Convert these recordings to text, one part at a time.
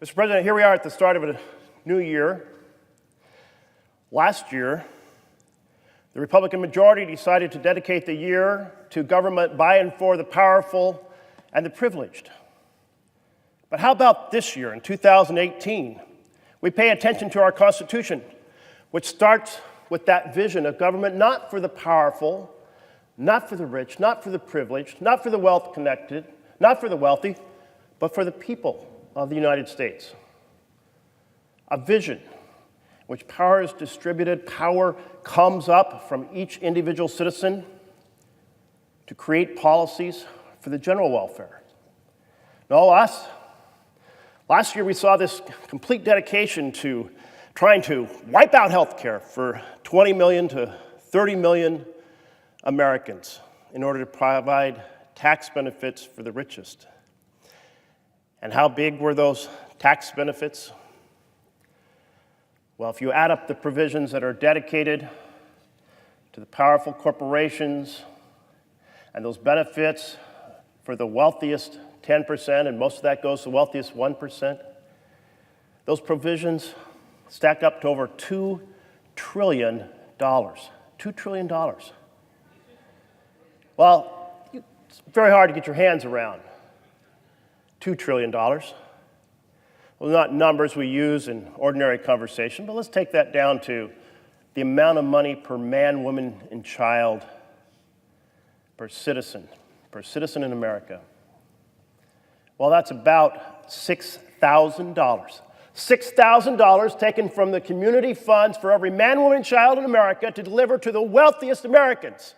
Mr. President, here we are at the start of a new year. Last year, the Republican majority decided to dedicate the year to government by and for the powerful and the privileged. But how about this year, in 2018? We pay attention to our Constitution, which starts with that vision of government not for the powerful, not for the rich, not for the privileged, not for the wealth-connected, not for the wealthy, but for the people of the United States. A vision in which power is distributed, power comes up from each individual citizen to create policies for the general welfare. Now, last year we saw this complete dedication to trying to wipe out health care for 20 million to 30 million Americans in order to provide tax benefits for the richest. And how big were those tax benefits? Well, if you add up the provisions that are dedicated to the powerful corporations and those benefits for the wealthiest 10%, and most of that goes to the wealthiest 1%, those provisions stack up to over $2 trillion. $2 trillion. Well, it's very hard to get your hands around $2 trillion. Well, not numbers we use in ordinary conversation, but let's take that down to the amount of money per man, woman, and child per citizen in America. Well, that's about $6,000. $6,000 taken from the community funds for every man, woman, and child in America to deliver to the wealthiest Americans.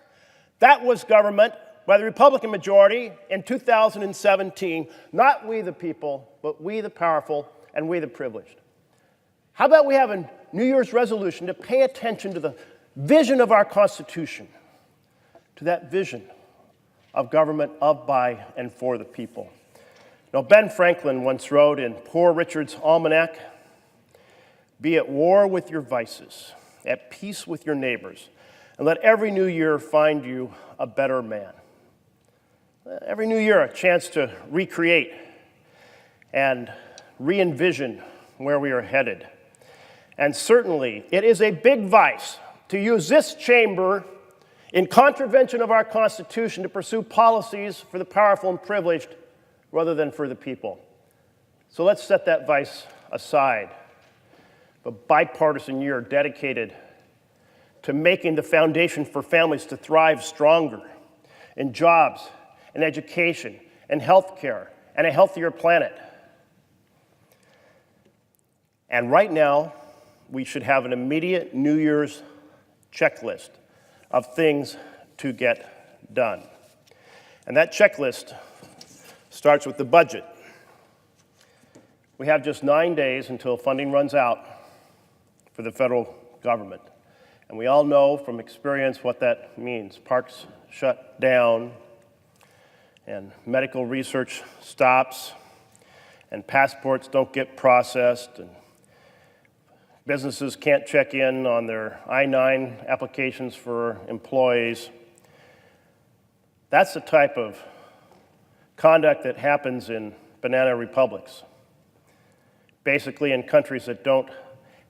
That was government by the Republican majority in 2017, not we the people, but we the powerful and we the privileged. How about we have a New Year's resolution to pay attention to the vision of our Constitution, to that vision of government of, by, and for the people. Now, Ben Franklin once wrote in Poor Richard's Almanac, "Be at war with your vices, at peace with your neighbors, and let every new year find you a better man." Every new year, a chance to recreate and re-envision where we are headed. And certainly, it is a big vice to use this chamber in contravention of our Constitution to pursue policies for the powerful and privileged rather than for the people. So let's set that vice aside. A bipartisan year dedicated to making the foundation for families to thrive stronger in jobs, in education, in health care, and a healthier planet. And right now, we should have an immediate New Year's checklist of things to get done. And that checklist starts with the budget. We have just 9 days until funding runs out for the federal government. And we all know from experience what that means. Parks shut down, and medical research stops, and passports don't get processed, and businesses can't check in on their I-9 applications for employees. That's the type of conduct that happens in banana republics, basically in countries that don't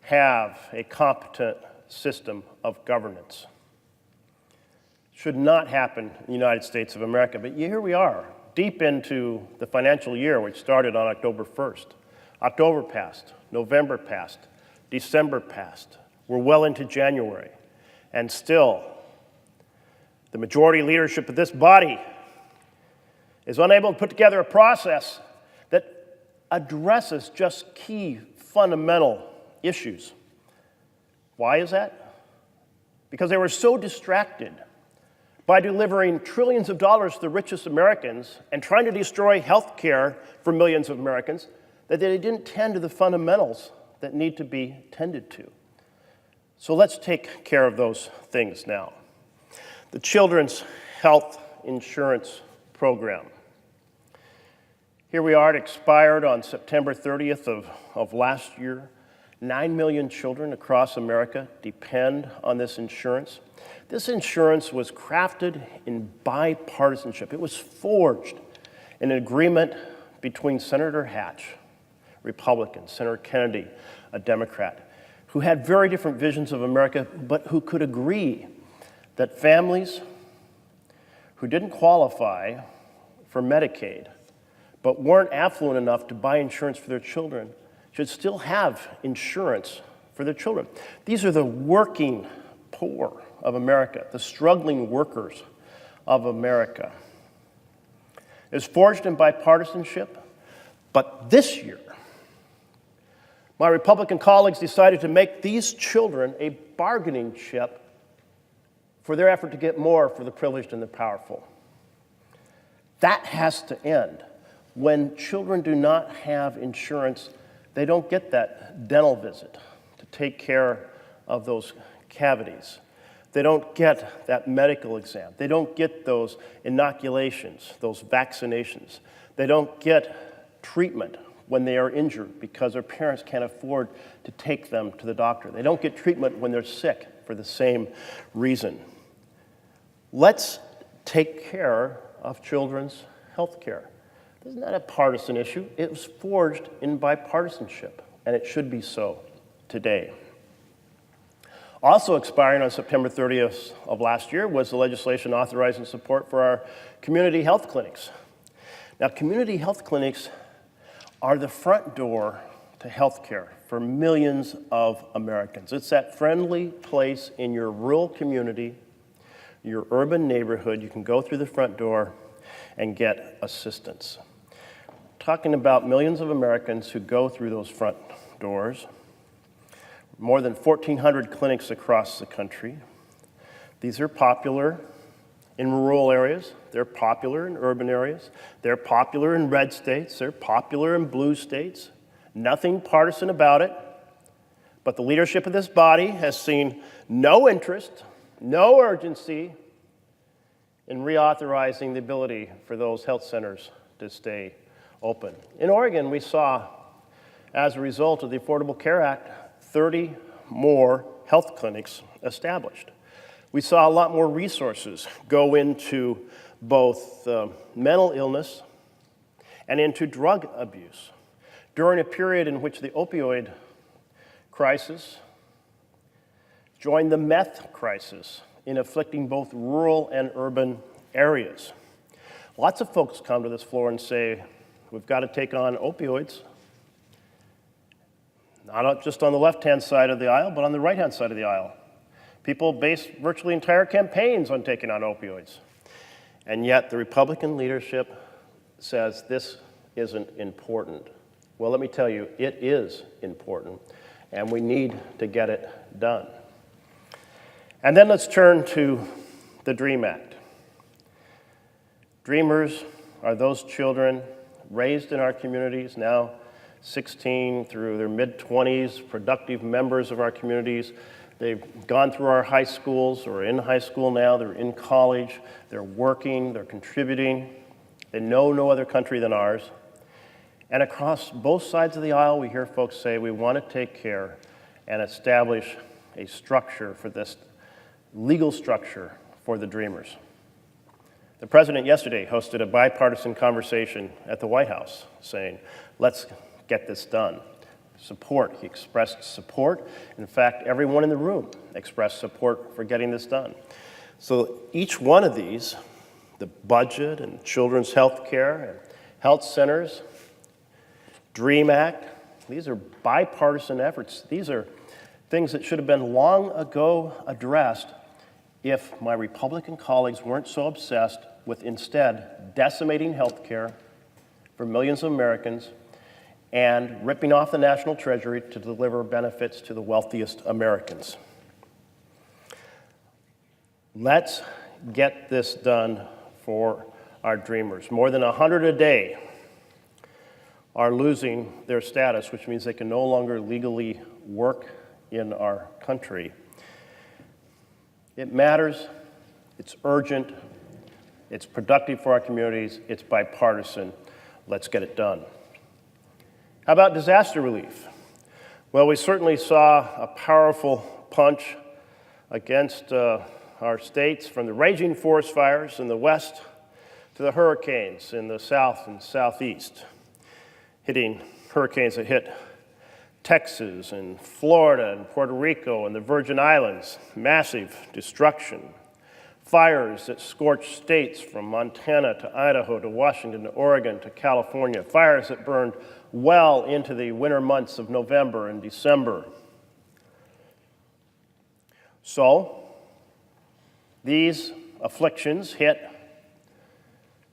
have a competent system of governance. Should not happen in the United States of America, but here we are, deep into the financial year, which started on October 1st. October passed, November passed, December passed. We're well into January, and still, the majority leadership of this body is unable to put together a process that addresses just key fundamental issues. Why is that? Because they were so distracted by delivering trillions of dollars to the richest Americans and trying to destroy health care for millions of Americans that they didn't tend to the fundamentals that need to be tended to. So let's take care of those things now. The Children's Health Insurance Program. Here we are, it expired on September 30th of last year. 9 million children across America depend on this insurance. This insurance was crafted in bipartisanship. It was forged in an agreement between Senator Hatch, Republican, Senator Kennedy, a Democrat, who had very different visions of America, but who could agree that families who didn't qualify for Medicaid, but weren't affluent enough to buy insurance for their children, should still have insurance for their children. These are the working poor of America, the struggling workers of America. It was forged in bipartisanship, but this year, my Republican colleagues decided to make these children a bargaining chip for their effort to get more for the privileged and the powerful. That has to end. When children do not have insurance, they don't get that dental visit to take care of those cavities. They don't get that medical exam. They don't get those inoculations, those vaccinations. They don't get treatment when they are injured because their parents can't afford to take them to the doctor. They don't get treatment when they're sick for the same reason. Let's take care of children's health care. This is not a partisan issue. It was forged in bipartisanship, and it should be so today. Also expiring on September 30th of last year was the legislation authorizing support for our community health clinics. Now, community health clinics are the front door to health care for millions of Americans. It's that friendly place in your rural community, your urban neighborhood. You can go through the front door and get assistance. Talking about millions of Americans who go through those front doors. More than 1,400 clinics across the country. These are popular in rural areas. They're popular in urban areas. They're popular in red states. They're popular in blue states. Nothing partisan about it. But the leadership of this body has seen no interest, no urgency in reauthorizing the ability for those health centers to stay open. In Oregon, we saw, as a result of the Affordable Care Act, 30 more health clinics established. We saw a lot more resources go into both mental illness and into drug abuse during a period in which the opioid crisis joined the meth crisis in afflicting both rural and urban areas. Lots of folks come to this floor and say, we've got to take on opioids. Not just on the left-hand side of the aisle, but on the right-hand side of the aisle. People base virtually entire campaigns on taking on opioids. And yet the Republican leadership says this isn't important. Well, let me tell you, it is important, and we need to get it done. And then let's turn to the DREAM Act. Dreamers are those children raised in our communities, now 16 through their mid-20s, productive members of our communities. They've gone through our high schools or are in high school now. They're in college. They're working. They're contributing. They know no other country than ours. And across both sides of the aisle, we hear folks say we want to take care and establish a structure for this, legal structure for the Dreamers. The president yesterday hosted a bipartisan conversation at the White House saying, let's get this done. Support. He expressed support. In fact, everyone in the room expressed support for getting this done. So each one of these, the budget and children's health care and health centers, DREAM Act, these are bipartisan efforts. These are things that should have been long ago addressed if my Republican colleagues weren't so obsessed with instead decimating health care for millions of Americans and ripping off the national treasury to deliver benefits to the wealthiest Americans. Let's get this done for our Dreamers. More than 100 a day are losing their status, which means they can no longer legally work in our country. It matters, it's urgent, it's productive for our communities, it's bipartisan. Let's get it done. How about disaster relief? Well, we certainly saw a powerful punch against our states, from the raging forest fires in the west to the hurricanes in the south and southeast, hitting hurricanes that hit Texas and Florida and Puerto Rico and the Virgin Islands, massive destruction. Fires that scorched states from Montana to Idaho to Washington to Oregon to California. Fires that burned well into the winter months of November and December. So, these afflictions hit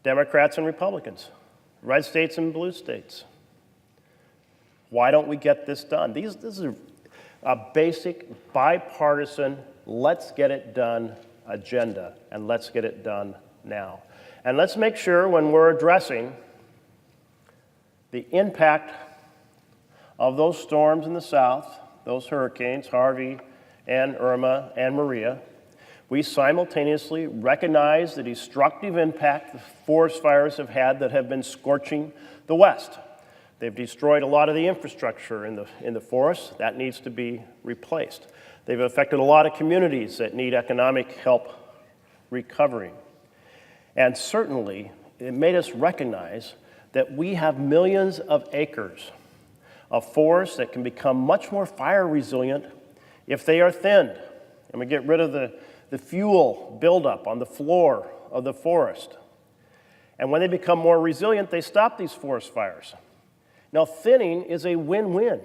Democrats and Republicans, red states and blue states. Why don't we get this done? This is a basic bipartisan, let's get it done agenda, and let's get it done now. And let's make sure when we're addressing the impact of those storms in the South, those hurricanes, Harvey and Irma and Maria, we simultaneously recognize the destructive impact the forest fires have had that have been scorching the West. They've destroyed a lot of the infrastructure in the forests. That needs to be replaced. They've affected a lot of communities that need economic help recovering. And certainly, it made us recognize that we have millions of acres of forests that can become much more fire resilient if they are thinned. And we get rid of the fuel buildup on the floor of the forest. And when they become more resilient, they stop these forest fires. Now, thinning is a win-win.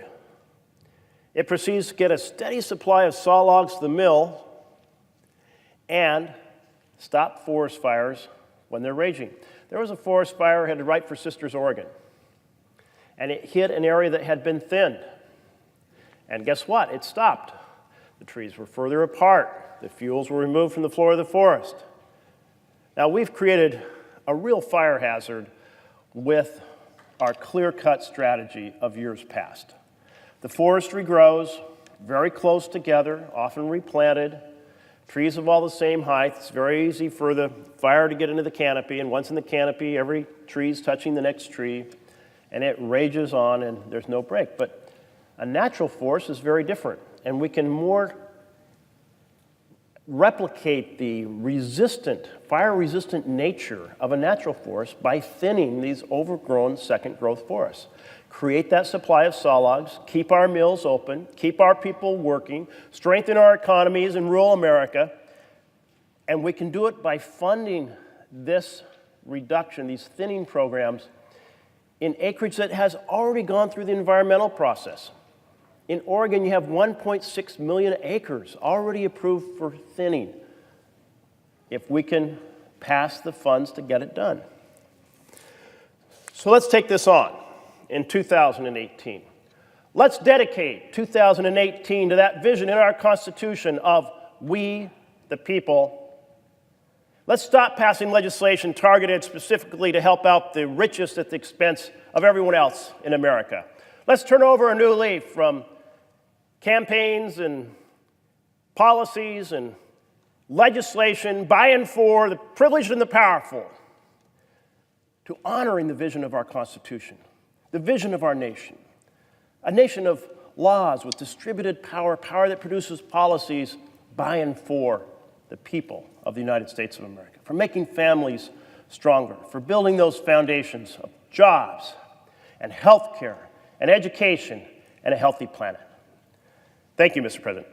It proceeds to get a steady supply of saw logs to the mill and stop forest fires when they're raging. There was a forest fire headed right for Sisters, Oregon, and it hit an area that had been thinned. And guess what? It stopped. The trees were further apart. The fuels were removed from the floor of the forest. Now, we've created a real fire hazard with our clear-cut strategy of years past. The forestry grows very close together, often replanted. Trees of all the same height. It's very easy for the fire to get into the canopy, and once in the canopy, every tree is touching the next tree, and it rages on, and there's no break. But a natural forest is very different, and we can more replicate the fire-resistant nature of a natural forest by thinning these overgrown second-growth forests. Create that supply of saw logs, keep our mills open, keep our people working, strengthen our economies in rural America, and we can do it by funding this reduction, these thinning programs, in acreage that has already gone through the environmental process. In Oregon, you have 1.6 million acres already approved for thinning, if we can pass the funds to get it done. So let's take this on in 2018. Let's dedicate 2018 to that vision in our Constitution of we, the people. Let's stop passing legislation targeted specifically to help out the richest at the expense of everyone else in America. Let's turn over a new leaf from campaigns and policies and legislation by and for the privileged and the powerful to honoring the vision of our Constitution, the vision of our nation, a nation of laws with distributed power, power that produces policies by and for the people of the United States of America, for making families stronger, for building those foundations of jobs and health care and education and a healthy planet. Thank you, Mr. President.